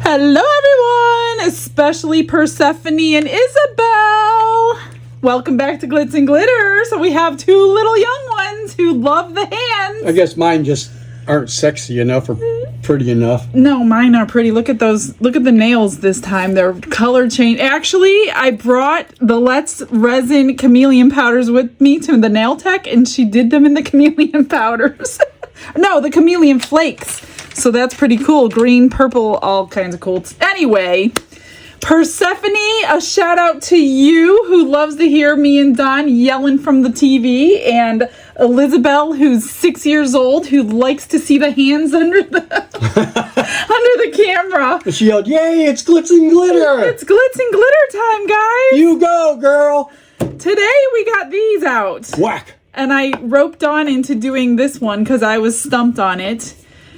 Hello everyone, especially Persephone and Isabel. Welcome back to Glitz and Glitter. So we have two little young ones who love the hands. I guess mine just aren't sexy enough or pretty enough. No, mine are pretty. Look at those. Look at the nails this time. They're color change. Actually, I brought the Let's Resin chameleon powders with me to the nail tech, and she did them in the chameleon powders. No, the chameleon flakes. So that's pretty cool. Green, purple, all kinds of cool. Anyway, Persephone, a shout out to you who loves to hear me and Don yelling from the TV, and Elizabeth, who's 6 years old, who likes to see the hands under the under the camera. She yelled, "Yay, it's Glitz and Glitter! It's Glitz and Glitter time, guys! You go, girl!" Today we got these out. Whack! And I roped Dawn into doing this one because I was stumped on it.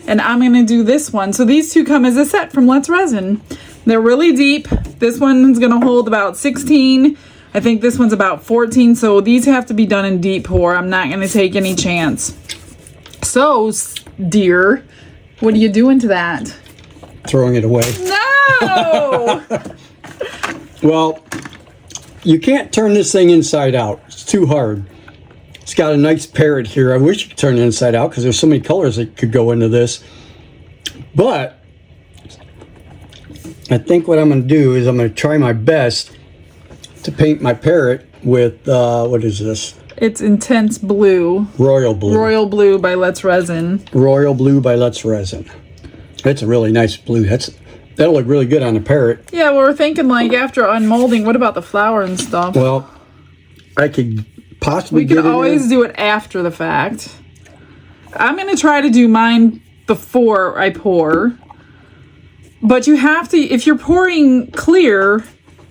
And I'm going to do this one. So these two come as a set from Let's Resin. They're really deep. This one's going to hold about 16. I think this one's about 14. So these have to be done in deep pour. I'm not going to take any chance. So, dear, what are you doing to that? Throwing it away. No! Well, you can't turn this thing inside out. It's too hard. It's got a nice parrot here. I wish you could turn it inside out because there's so many colors that could go into this. But I think what I'm going to do is I'm going to try my best to paint my parrot with, what is this? It's Intense Blue. Royal Blue. Royal Blue by Let's Resin. Royal Blue by Let's Resin. That's a really nice blue. That'll look really good on a parrot. Yeah, well, we're thinking like after unmolding, what about the flower and stuff? Well, I could possibly we can always do it after the fact. I'm going to try to do mine before I pour. But you have to, if you're pouring clear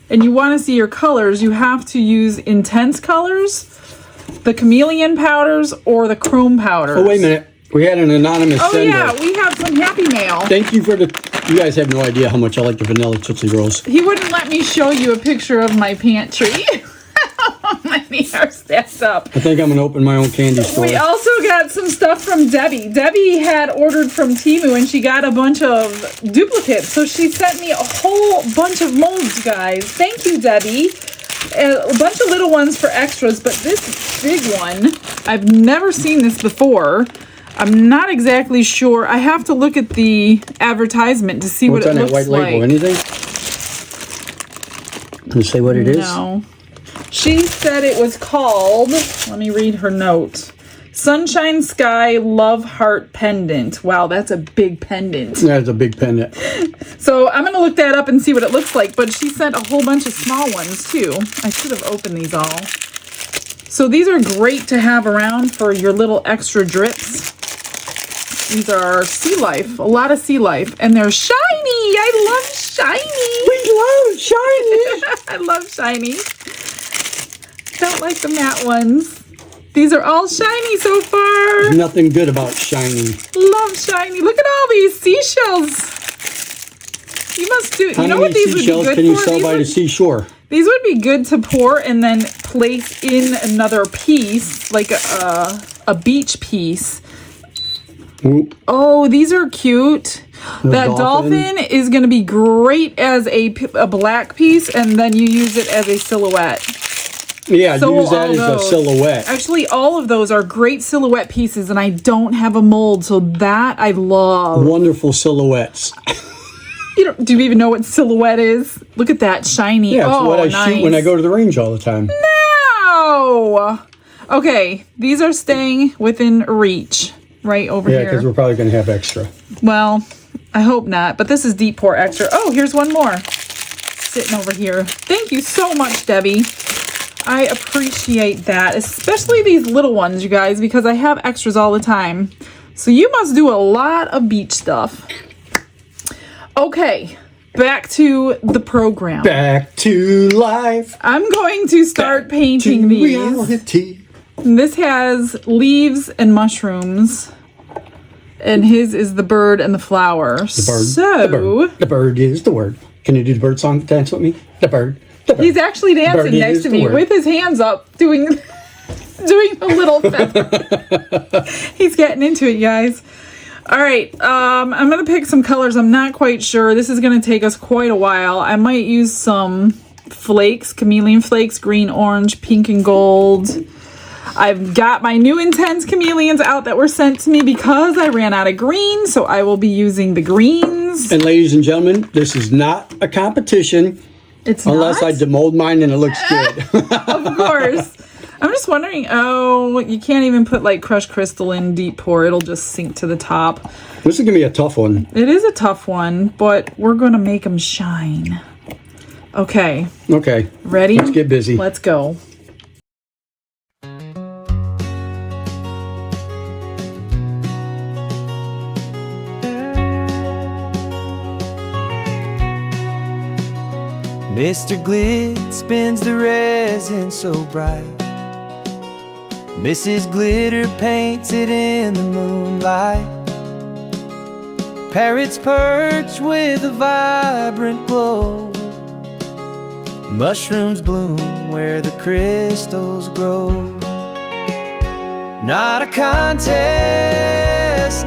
and you want to see your colors, you have to use intense colors, the chameleon powders, or the chrome powders. Oh, wait a minute. We had an anonymous sender. Yeah, we have some happy mail. Thank you for you guys have no idea how much I like the vanilla Tootsie Rolls. He wouldn't let me show you a picture of my pantry. Many are stacked up. I think I'm going to open my own candy store. We also got some stuff from Debbie. Debbie had ordered from Temu and she got a bunch of duplicates. So she sent me a whole bunch of molds, guys. Thank you, Debbie. A bunch of little ones for extras, but this big one, I've never seen this before. I'm not exactly sure. I have to look at the advertisement to see what it looks like. What's on that white label? Anything? Can you say what it is? No. She said it was called, let me read her note, Sunshine Sky Love Heart Pendant. Wow, that's a big pendant. That's a big pendant. So I'm going to look that up and see what it looks like. But she sent a whole bunch of small ones too. I should have opened these all. So these are great to have around for your little extra drips. These are sea life, a lot of sea life. And they're shiny. I love shiny. We love shiny. I love shiny. Don't like the matte ones. These are all shiny so far. There's nothing good about shiny. Love shiny. Look at all these seashells. You must do. You know what these would be good for? How many seashells can you sell by the seashore? These would be good to pour and then place in another piece, like a beach piece. Oop. Oh, these are cute. That dolphin is going to be great as a black piece, and then you use it as a silhouette. Yeah, so use that as a silhouette. Actually, all of those are great silhouette pieces, and I don't have a mold, so that I love. Wonderful silhouettes. Do you even know what silhouette is? Look at that shiny. Yeah, it's what I shoot when I go to the range all the time. No! Okay, these are staying within reach right over here. Yeah, because we're probably going to have extra. Well, I hope not, but this is deep pour extra. Oh, here's one more sitting over here. Thank you so much, Debbie. I appreciate that, especially these little ones, you guys, because I have extras all the time. So you must do a lot of beach stuff. Okay, back to the program. Back to life. I'm going to start painting these. Reality. This has leaves and mushrooms, and his is the bird and the flower. The bird. So the bird is the word. Can you do the bird song dance with me? The bird. He's actually dancing next to me with his hands up, doing the little feather. He's getting into it, guys. All right, I'm gonna pick some colors. I'm not quite sure. This is gonna take us quite a while. I might use some flakes, chameleon flakes, green, orange, pink, and gold. I've got my new Intense chameleons out that were sent to me because I ran out of green, so I will be using the greens. And ladies and gentlemen, this is not a competition. It's unless not? I demold mine and it looks good. Of course. I'm just wondering, oh, you can't even put like crushed crystal in deep pour. It'll just sink to the top. This is going to be a tough one. It is a tough one, but we're going to make them shine. Okay. Okay. Ready? Let's get busy. Let's go. Mr. Glitz spins the resin so bright. Mrs. Glitter paints it in the moonlight. Parrots perch with a vibrant glow. Mushrooms bloom where the crystals grow. Not a contest,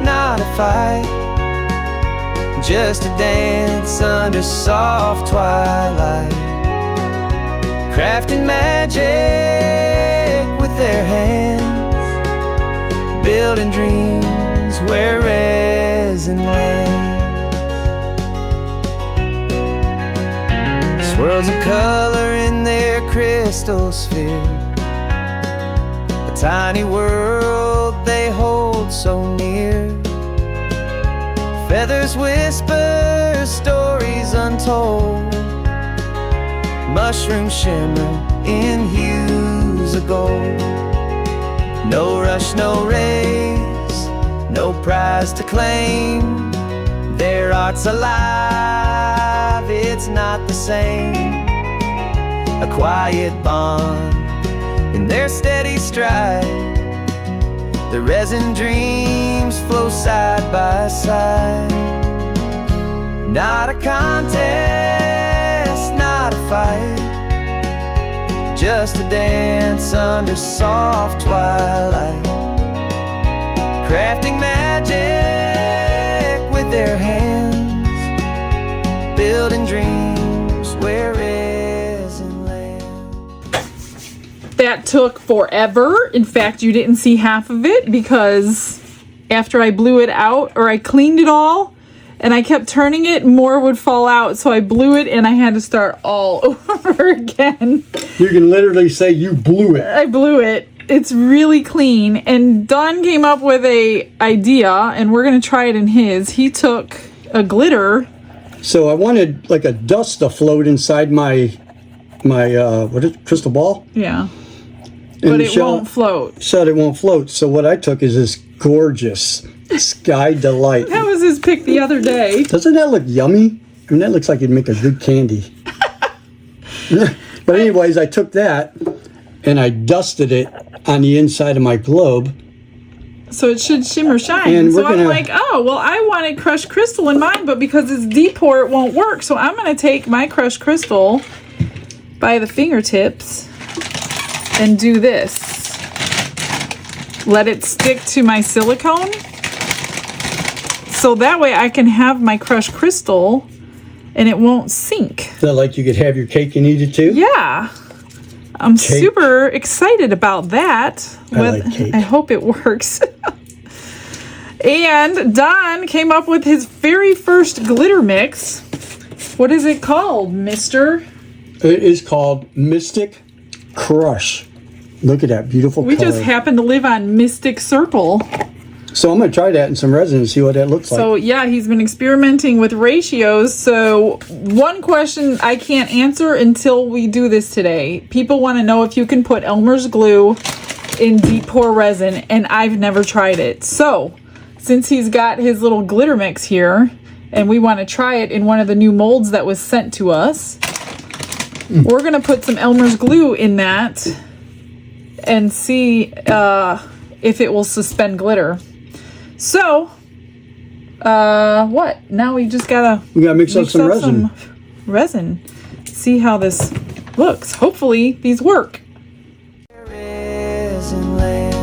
not a fight, just a dance under soft twilight. Crafting magic with their hands, building dreams where resin lands. Swirls of color in their crystal sphere, a tiny world they hold so near. Feathers whisper stories untold. Mushrooms shimmer in hues of gold. No rush, no race, no prize to claim. Their art's alive, it's not the same. A quiet bond in their steady stride. The resin dreams flow side by side. Not a contest, not a fight, just a dance under soft twilight. Crafting magic with their hands, building dreams where resin lands. That took forever. In fact, you didn't see half of it because after I blew it out, or I cleaned it all and I kept turning it, more would fall out. So I blew it and I had to start all over again. You can literally say you blew it. I blew it. It's really clean. And Don came up with a idea, and we're going to try it in his. He took a glitter. So I wanted like a dust to float inside my what is it, crystal ball? Yeah. And But it won't float. Said it won't float. So what I took is this gorgeous Sky Delight. That was his pick the other day. Doesn't that look yummy? I mean, that looks like it'd make a good candy. But anyways, I took that and I dusted it on the inside of my globe. So it should shimmer shine. And So we're I'm gonna- like, oh, well, I wanted crushed crystal in mine, but because it's deep pour, it won't work. So I'm going to take my crushed crystal by the fingertips and do this. Let it stick to my silicone. So that way I can have my crushed crystal and it won't sink. Is that like you could have your cake and eat it too? Yeah. I'm Cake. super excited about that. I like cake. I hope it works. And Don came up with his very first glitter mix. What is it called, mister? It is called Mystic Crush. Look at that beautiful We color. just happen to live on Mystic Circle. So I'm going to try that in some resin and see what that looks like. So yeah, he's been experimenting with ratios. So one question I can't answer until we do this today. People want to know if you can put Elmer's glue in deep pour resin, and I've never tried it. So since he's got his little glitter mix here, and we want to try it in one of the new molds that was sent to us, we're going to put some Elmer's glue in that and see if it will suspend glitter. So, what? Now we just gotta mix up some resin. Resin. See how this looks. Hopefully these work. Resin lands.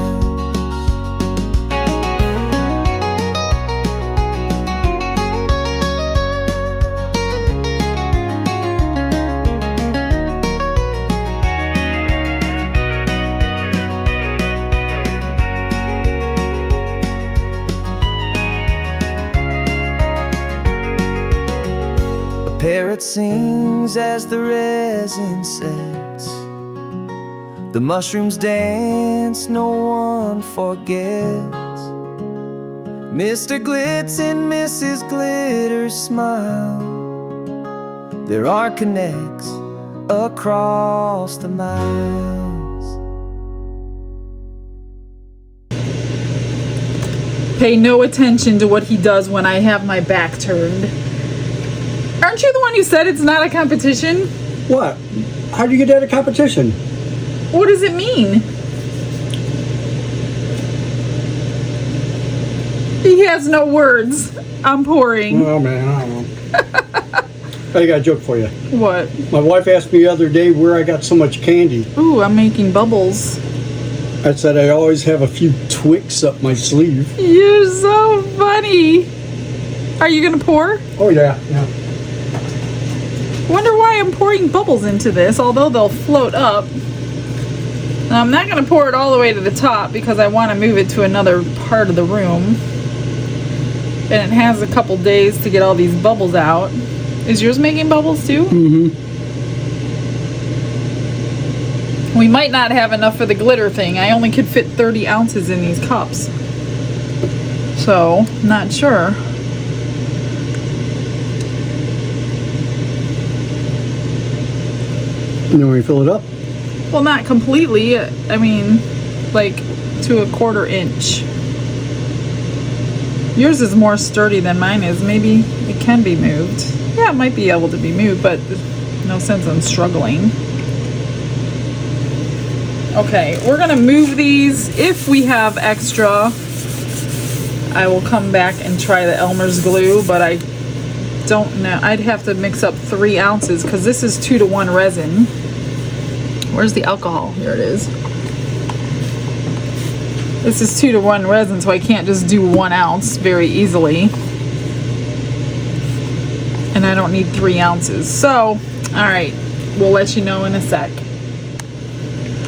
parrot sings as the resin sets. The mushrooms dance, no one forgets. Mr. Glitz and Mrs. Glitter smile. There are connects across the miles. Pay no attention to what he does when I have my back turned. Aren't you the one who said it's not a competition? What? How do you get at a competition? What does it mean? He has no words. I'm pouring. Oh man, I don't know. I got a joke for you. What? My wife asked me the other day where I got so much candy. Ooh, I'm making bubbles. I said I always have a few Twix up my sleeve. You're so funny. Are you gonna pour? Oh yeah, yeah. Wonder why I'm pouring bubbles into this, although they'll float up. Now, I'm not gonna pour it all the way to the top because I want to move it to another part of the room. And it has a couple days to get all these bubbles out. Is yours making bubbles too? Mm-hmm. We might not have enough for the glitter thing. I only could fit 30 ounces in these cups. So, not sure. You know when you fill it up? Well, not completely. I mean, like to a 1/4 inch. Yours is more sturdy than mine is. Maybe it can be moved. Yeah, it might be able to be moved, but there's no sense in struggling. Okay, we're gonna move these. If we have extra, I will come back and try the Elmer's glue, but I don't know. I'd have to mix up 3 ounces because this is 2-to-1 resin. Where's the alcohol? Here it is. This is 2-to-1 resin, so I can't just do 1 ounce very easily. And I don't need 3 ounces. So, alright, we'll let you know in a sec.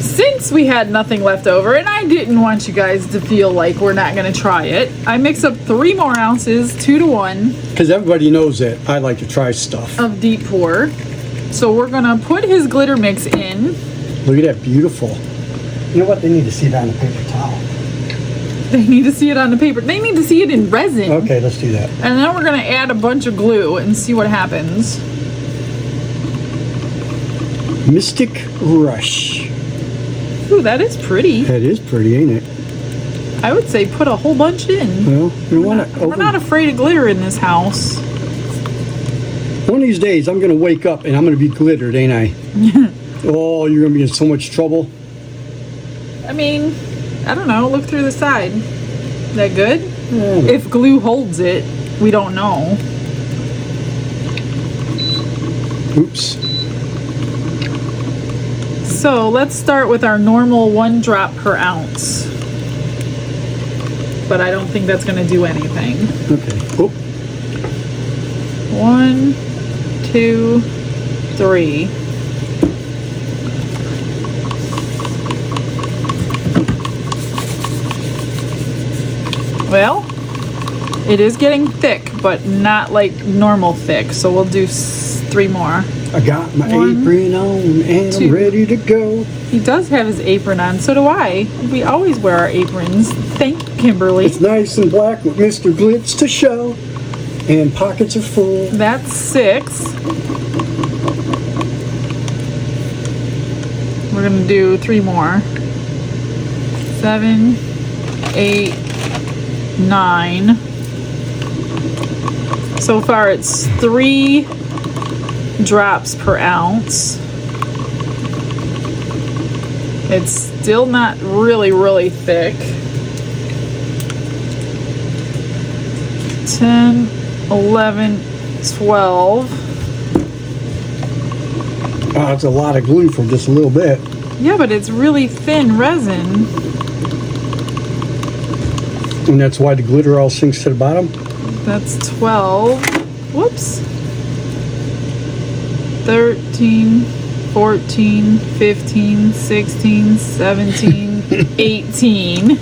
Since we had nothing left over, and I didn't want you guys to feel like we're not going to try it, I mixed up 3 more ounces, 2-to-1. Because everybody knows that I like to try stuff. Of deep pour. So we're going to put his glitter mix in. Look at that, beautiful. You know what? They need to see that on a paper towel. They need to see it on the paper. They need to see it in resin. Okay, let's do that. And then we're going to add a bunch of glue and see what happens. Mystic Rush. Ooh, that is pretty. That is pretty, ain't it? I would say put a whole bunch in. Well, you want to We're not afraid of glitter in this house. One of these days, I'm going to wake up and I'm going to be glittered, ain't I? Oh, you're going to be in so much trouble. I mean, I don't know. Look through the side. Is that good? Yeah. If glue holds it, we don't know. Oops. So let's start with our normal 1 drop per ounce. But I don't think that's going to do anything. Okay. Oh. 1, 2, 3. Well, it is getting thick, but not like normal thick. So we'll do 3 more. I got my 1, apron on and 2. I'm ready to go. He does have his apron on. So do I. We always wear our aprons. Thank you, Kimberly. It's nice and black with Mr. Glitz to show. And pockets are full. That's 6. We're going to do 3 more. 7, 8, 9. So far it's 3 drops per ounce. It's still not really thick. 10, 11, 12. Oh, that's a lot of glue for just a little bit. Yeah, but it's really thin resin. And that's why the glitter all sinks to the bottom? That's 12. Whoops. 13, 14, 15, 16, 17, 18,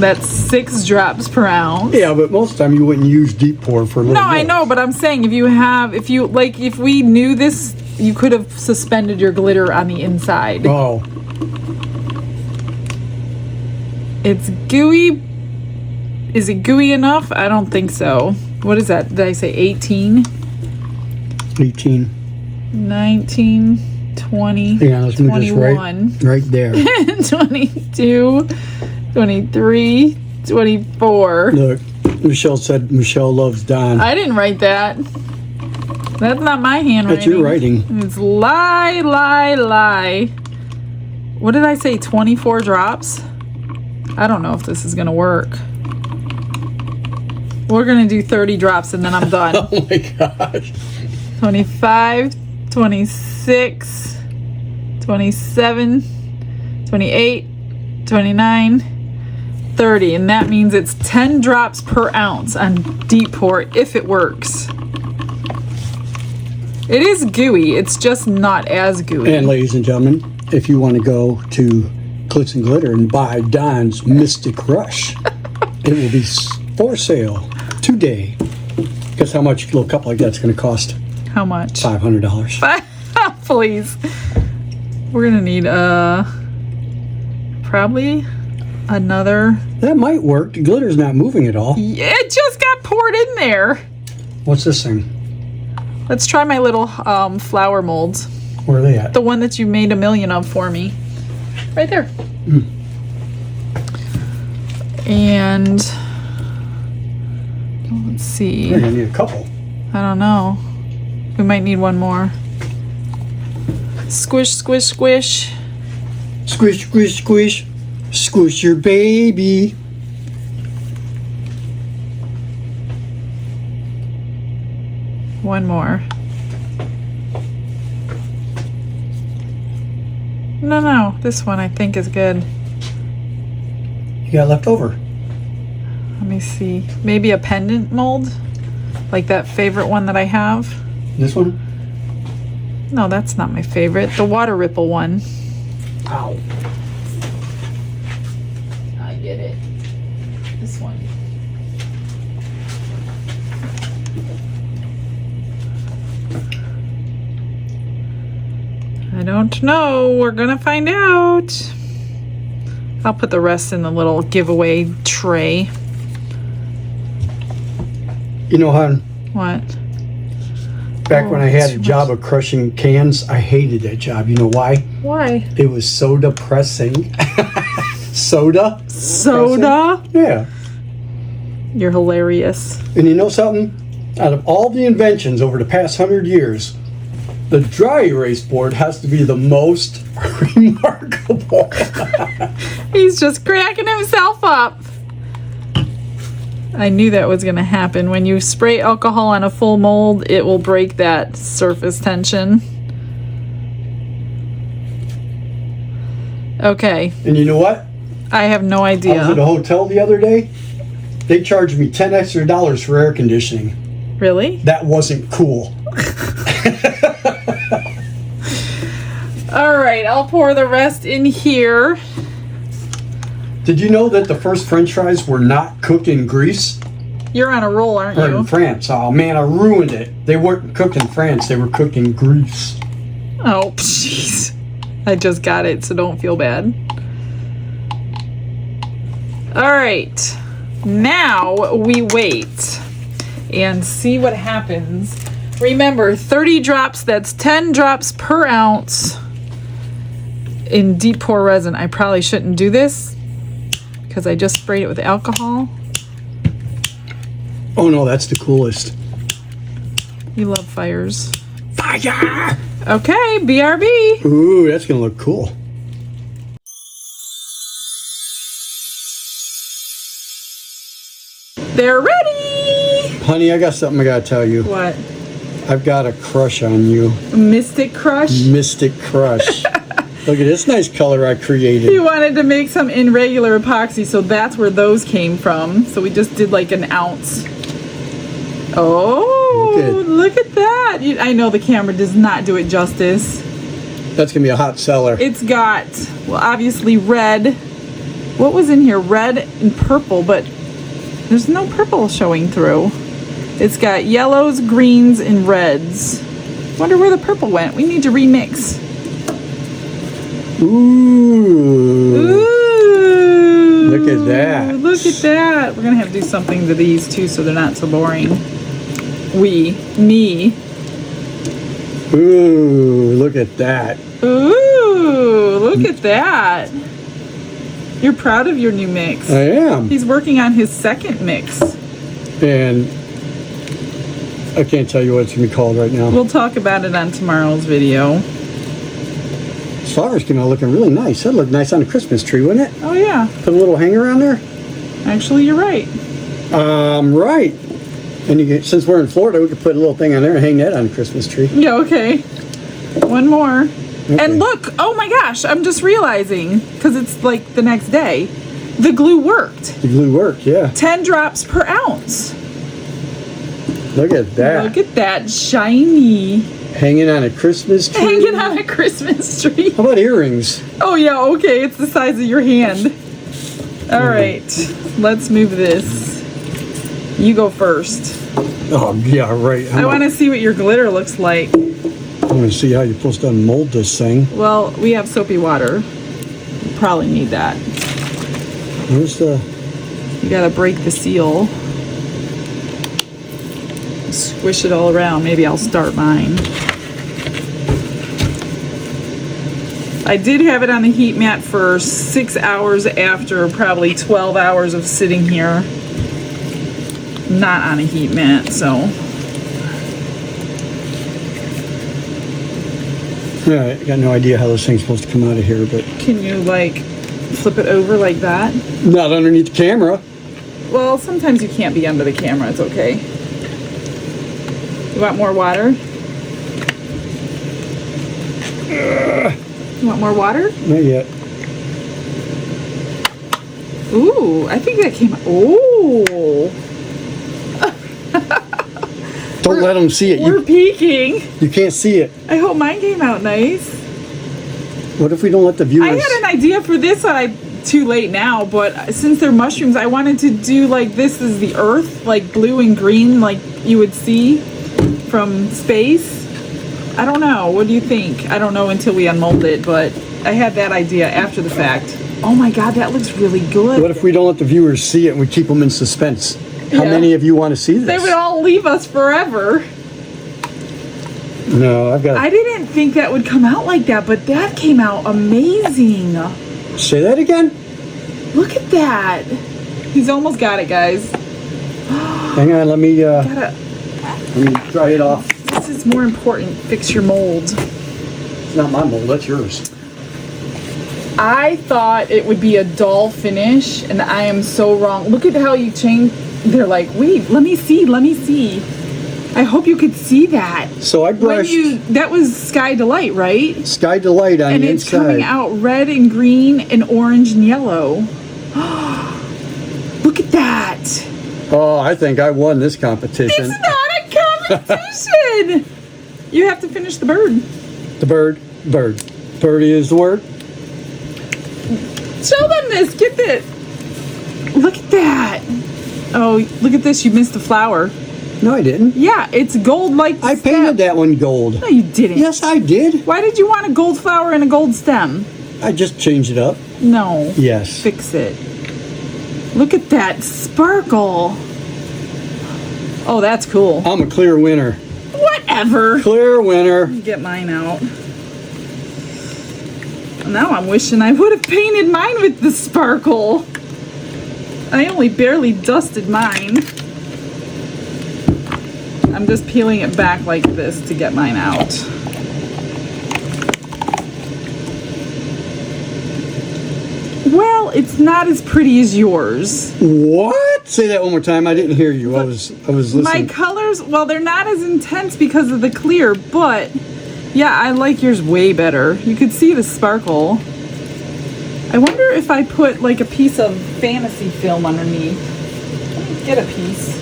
That's 6 drops per ounce. Yeah, but most of the time you wouldn't use deep pour for a little No, I more. know, but I'm saying if we knew this, you could have suspended your glitter on the inside. Oh, It's gooey. Is it gooey enough? I don't think so. What is that? Did I say 18? 18. 19, 20, Yeah, let's move this 21, right there. 22, 23, 24. Look, Michelle said Michelle loves Don. I didn't write that. That's not my handwriting. That's your writing. It's lie, lie, lie. What did I say? 24 drops? I don't know if this is going to work. We're going to do 30 drops and then I'm done. Oh my gosh. 25, 26, 27, 28, 29, 30. And that means it's 10 drops per ounce on deep pour if it works. It is gooey. It's just not as gooey. And ladies and gentlemen, if you want to go to Glitz and Glitter and buy Don's Mystic Rush, it will be for sale today. Guess how much a little cup like that's going to cost? How much? $500. Please. We're going to need probably another. That might work. The glitter's not moving at all. Yeah, it just got poured in there. What's this thing? Let's try my little flower molds. Where are they at? The one that you made a million of for me. Right there. And let's see. We're going to need a couple. I don't know. We might need one more. Squish, squish, squish. Squish, squish, squish. Squish your baby. One more. No, this one I think is good. You got left over. Let me see. Maybe a pendant mold? Like that favorite one that I have? This one? No, that's not my favorite. The water ripple one. Ow. I get it. This one. I don't know. We're gonna find out. I'll put the rest in the little giveaway tray. You know, hon, What? back when I had a too job of crushing cans, I hated that job. You know why? Why? It was so depressing. Soda? Soda? Yeah. You're hilarious. And you know something? Out of all the inventions over the past 100 years, the dry erase board has to be the most remarkable. He's just cracking himself up. I knew that was going to happen. When you spray alcohol on a full mold, it will break that surface tension. Okay. And you know what? I have no I was at idea. a hotel the other day. They charged me $10 extra for air conditioning. Really? That wasn't cool. All right, I'll pour the rest in here. Did you know that the first French fries were not cooked in grease? You're on a roll, aren't Or in you? France. Oh man, I ruined it. They weren't cooked in France, they were cooked in grease. Oh, jeez. I just got it, so don't feel bad. All right. Now we wait and see what happens. Remember, 30 drops, that's 10 drops per ounce in deep pour resin. I probably shouldn't do this because I just sprayed it with alcohol. Oh no, that's the coolest. You love fires. Fire! Okay, BRB. Ooh, that's gonna look cool. They're ready. Honey, I got something I gotta tell you. What? I've got a crush on you. Mystic Crush? Mystic crush. Look at this nice color I He created. wanted to make some in regular epoxy, so that's where those came from. So we just did like an ounce. Oh, look at that. I know the camera does not do it justice. That's gonna be a hot seller. It's got, well, obviously red. What was in here? Red and purple, but there's no purple showing through. It's got yellows, greens, and reds. Wonder where the purple went. We need to remix. Ooh. Ooh. Look at that. Look at that. We're going to have to do something to these too so they're not so boring. Me. Ooh, look at that. Ooh, look at that. You're proud of your new mix. I am. He's working on his second mix. And I can't tell you what it's going to be called right now. We'll talk about it on tomorrow's video. Flowers came out looking really nice. That'd look nice on a Christmas tree, wouldn't it? Oh, yeah. Put a little hanger on there? Actually, you're right. Right. And you can, since we're in Florida, we could put a little thing on there and hang that on a Christmas tree. Yeah, okay. One more. Okay. And look, oh my gosh, I'm just realizing, because it's like the next day, the glue worked. The glue worked, yeah. 10 drops per ounce. Look at that. Look at that, shiny. Hanging on a Christmas tree. Hanging on a Christmas tree. How about earrings? Oh yeah, okay, it's the size of your hand. All right, let's move this. You go first. Oh, yeah, right. I want to see what your glitter looks like. I want to see how you're supposed to mold this thing. Well, we have soapy water. You probably need that. Where's the... You gotta break the seal. Squish it all around. Maybe I'll start mine. I did have it on the heat mat for 6 hours after probably 12 hours of sitting here. Not on a heat mat, so. Yeah, I got no idea how this thing's supposed to come out of here, but... Can you, like, flip it over like that? Not underneath the camera. Well, sometimes you can't be under the camera. It's okay. You want more water? You want more water? Not yet. Ooh, I think that came out. Ooh. Don't let them see it. We're peeking. You can't see it. I hope mine came out nice. What if we don't let the I viewers... had an idea for this too late now, but since they're mushrooms, I wanted to do like this is the earth, like blue and green, like you would see from space. I don't know. What do you think? I don't know until we unmold it, but I had that idea after the fact. Oh my God, that looks really good. What if we don't let the viewers see it and we keep them in suspense? How Yeah. many of you want to see this? They would all leave us forever. No, I've got... I didn't think that would come out like that, but that came out amazing. Say that again? Look at that. He's almost got it, guys. Hang on, let me Gotta, dry it off. this is more important. Fix your mold. It's not my mold, that's yours. I thought it would be a dull finish, and I am so wrong. Look at how you changed. They're like, wait, let me see, let me see. I hope you could see that. So I brushed That was Sky Delight, right? Sky Delight on And the it's inside. coming out red and green and orange and yellow. Look at that. Oh, I think I won this competition. It's not a competition. You have to finish the bird. The bird. Birdie is the word. Show them this. Get this. Look at that. Oh, look at this. You missed the flower. No, I didn't. Yeah, it's gold like the I stem. painted that one gold. No, you didn't. Yes, I did. Why did you want a gold flower and a gold stem? I just changed it up. No. Yes. Fix it. Look at that sparkle. Oh, that's cool. I'm a clear winner. Whatever. Clear winner. Get mine out. Now I'm wishing I would have painted mine with the sparkle. I only barely dusted mine. I'm just peeling it back like this to get mine out. Well, it's not as pretty as yours. What? Say that one more time. I didn't hear you. I was listening. My colors, well, they're not as intense because of the clear, but yeah, I like yours way better. You could see the sparkle. I wonder if I put like a piece of fantasy film underneath. Let me get a piece.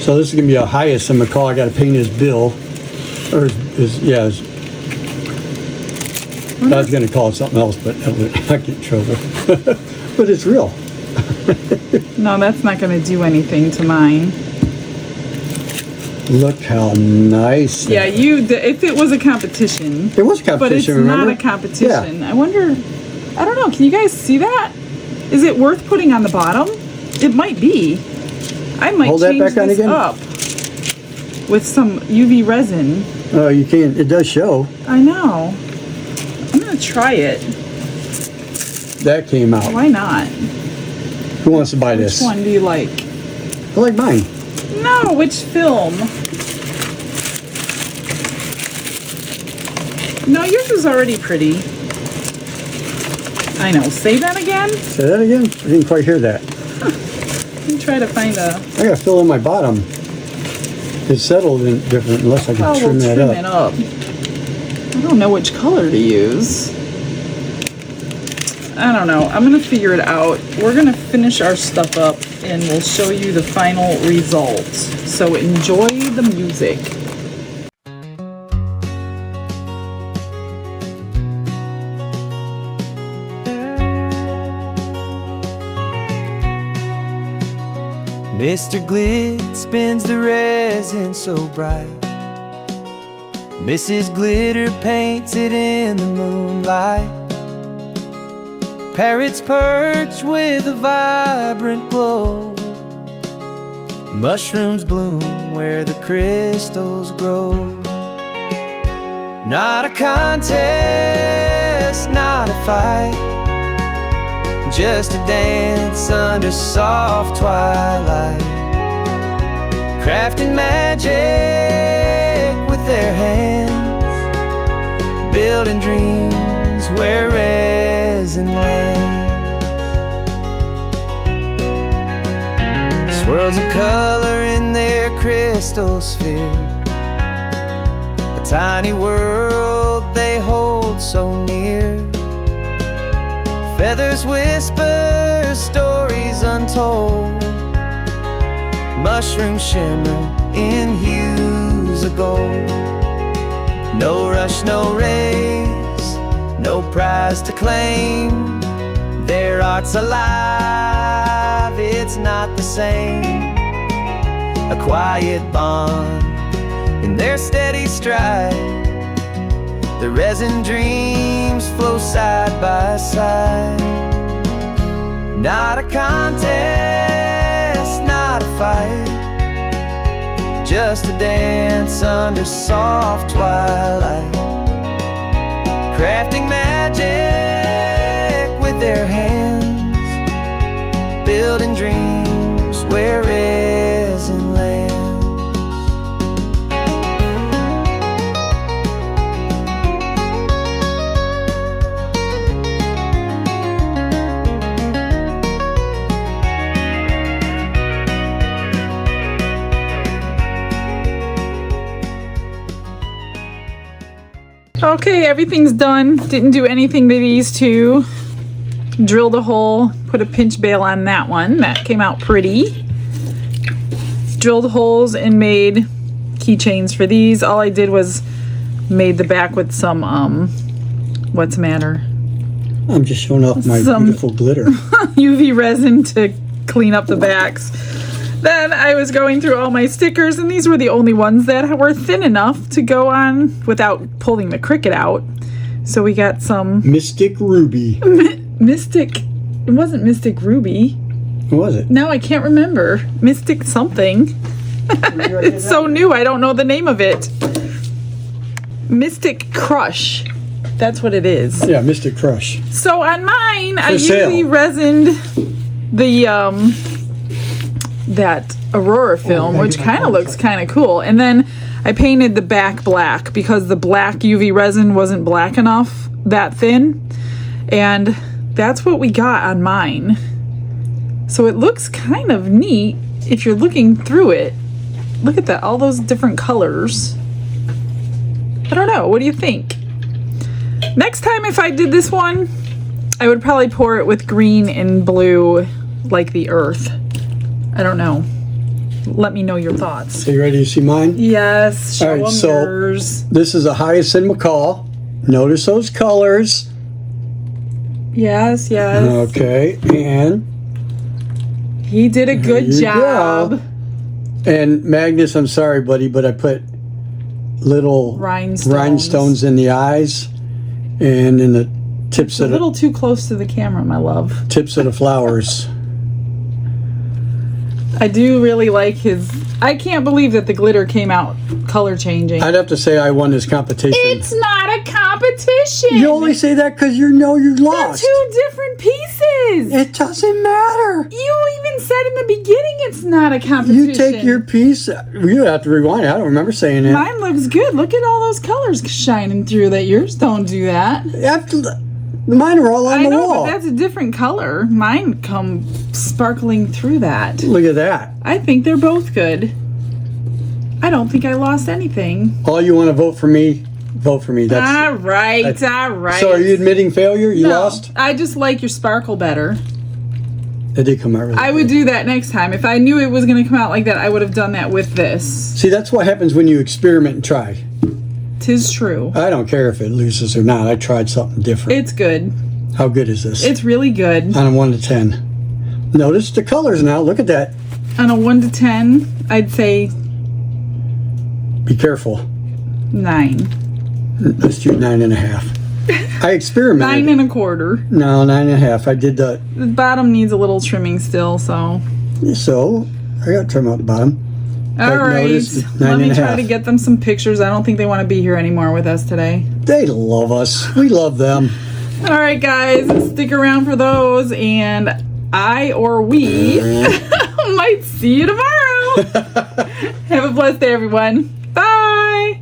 So this is gonna be a highest in McCall. I got to paint his bill, or his. I was gonna call it something else, but I get in trouble. But it's real. No, that's not going to do anything to mine. Look how nice. Yeah, if it was a competition. It was a competition, but it's remember? not a competition. Yeah. I wonder, I don't know, can you guys see that? Is it worth putting on the bottom? It might be. I might Hold that change back on this again. up with some UV resin. Oh, you can't. It does show. I know. I'm going to try it. That came out. Why not? Who wants to buy this? Which one do you like? I like mine. No, which film? No, yours is already pretty. I know. Say that again? Say that again? I didn't quite hear that. Let me try to find a... I gotta fill in my bottom. It's settled in different unless I can Oh, trim we'll that trim up. it up. I don't know which color to use. I don't know. I'm going to figure it out. We're going to finish our stuff up and we'll show you the final result. So enjoy the music. Mr. Glitz spins the resin so bright. Mrs. Glitter paints it in the moonlight. Parrots perch with a vibrant glow. Mushrooms bloom where the crystals grow. Not a contest, not a fight, just a dance under soft twilight. Crafting magic with their hands, building dreams where resin lands. Swirls of color in their crystal sphere, a tiny world they hold so near. Feathers whisper stories untold, mushrooms shimmer in hues of gold. No rush, no race, no prize to claim. Their art's alive, it's not the same. A quiet bond in their steady stride. The resin dreams flow side by side. Not a contest, not a fight, just a dance under soft twilight. Crafting magic with their hands, building dreams where resin lands. Okay, everything's done. Didn't do anything to these two. Drilled a hole, put a pinch bail on that one. That came out pretty. Drilled holes and made keychains for these. All I did was made the back with some, what's the matter? I'm just showing off my beautiful glitter. UV resin to clean up the backs. Then I was going through all my stickers, and these were the only ones that were thin enough to go on without pulling the Cricut out. So we got some Mystic Ruby. Mystic. It wasn't Mystic Ruby. What was it? Now I can't remember. Mystic something. It's so new, I don't know the name of it. Mystic Crush. That's what it is. Yeah, Mystic Crush. So on mine, I sale. usually resined the that Aurora film, which kind of looks kind of cool. And then I painted the back black because the black UV resin wasn't black enough, that thin. And that's what we got on mine. So it looks kind of neat if you're looking through it. Look at that, all those different colors. I don't know, what do you think? Next time if I did this one, I would probably pour it with green and blue like the earth. I don't know. Let me know your thoughts. So you ready to see mine? Yes, show All right, them so yours. this is a hyacinth macaw. Notice those colors. Yes, yes. Okay, and He did a good you job. go. And Magnus, I'm sorry, buddy, but I put little rhinestones in the eyes and in the tips A of little too close to the camera, my love. tips of the flowers. I do really like his... I can't believe that the glitter came out color changing. I'd have to say I won this competition. It's not a competition. You only say that because you know you They're lost. two different pieces. It doesn't matter. You even said in the beginning it's not a competition. You take your piece. You have to rewind it. I don't remember saying it. Mine looks good. Look at all those colors shining through that. Yours don't do that. Mine are all on the I know, wall. but that's a different color. Mine come sparkling through that. Look at that. I think they're both good. I don't think I lost anything. All you want to vote for me, vote for me. That's All right. So are you admitting failure? You No, lost? I just like your sparkle better. It did come out really I would do that next time. If I knew it was going to come out like that, I would have done that with this. See, that's what happens when you experiment and try. 'Tis true. I don't care if it loses or not. I tried something different. It's good. How good is this? It's really good. On a 1 to 10. Notice the colors now. Look at that. On a 1 to 10, I'd say Be careful. 9. Let's do 9.5. I experimented. 9 1/4. No, 9.5. I did the. The bottom needs a little trimming still, so. So I got to trim out the bottom. All right. notice, Let me 9.5. try to get them some pictures. I don't think they want to be here anymore with us today. They love us. We love them. All right, guys. Stick around for those, and I or we might see you tomorrow. Have a blessed day, everyone. Bye.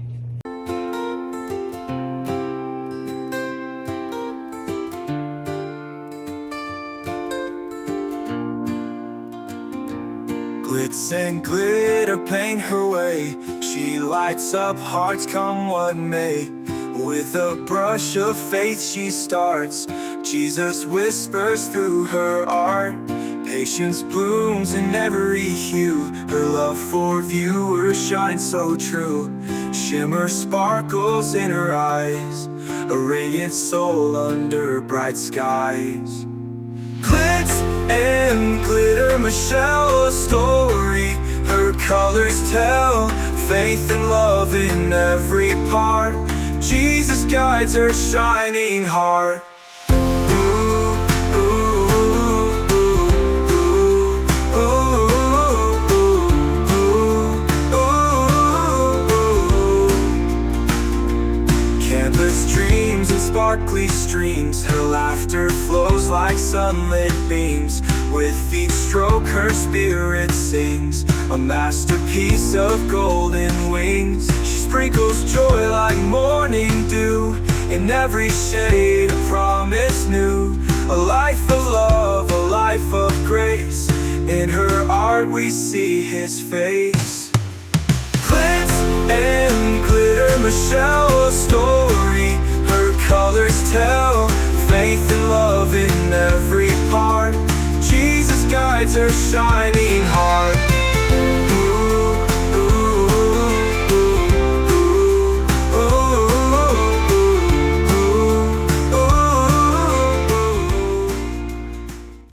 Glitz and glitter paint her way. She lights up hearts come what may. With a brush of faith she starts. Jesus whispers through her art. Patience blooms in every hue. Her love for viewers shines so true. Shimmer sparkles in her eyes. A radiant soul under bright skies. Glitz and glitter, Michelle, a story. Her colors tell faith and love in every part. Jesus guides her shining heart. Canvas dreams and sparkly streams. Her laughter flows like sunlit beams. With each stroke her spirit sings. A masterpiece of golden wings. She sprinkles joy like morning dew. In every shade a promise new. A life of love, a life of grace. In her art we see his face. Glitz and glitter, Michelle, a story. Her colors tell faith and love in every part. Jesus guides her shining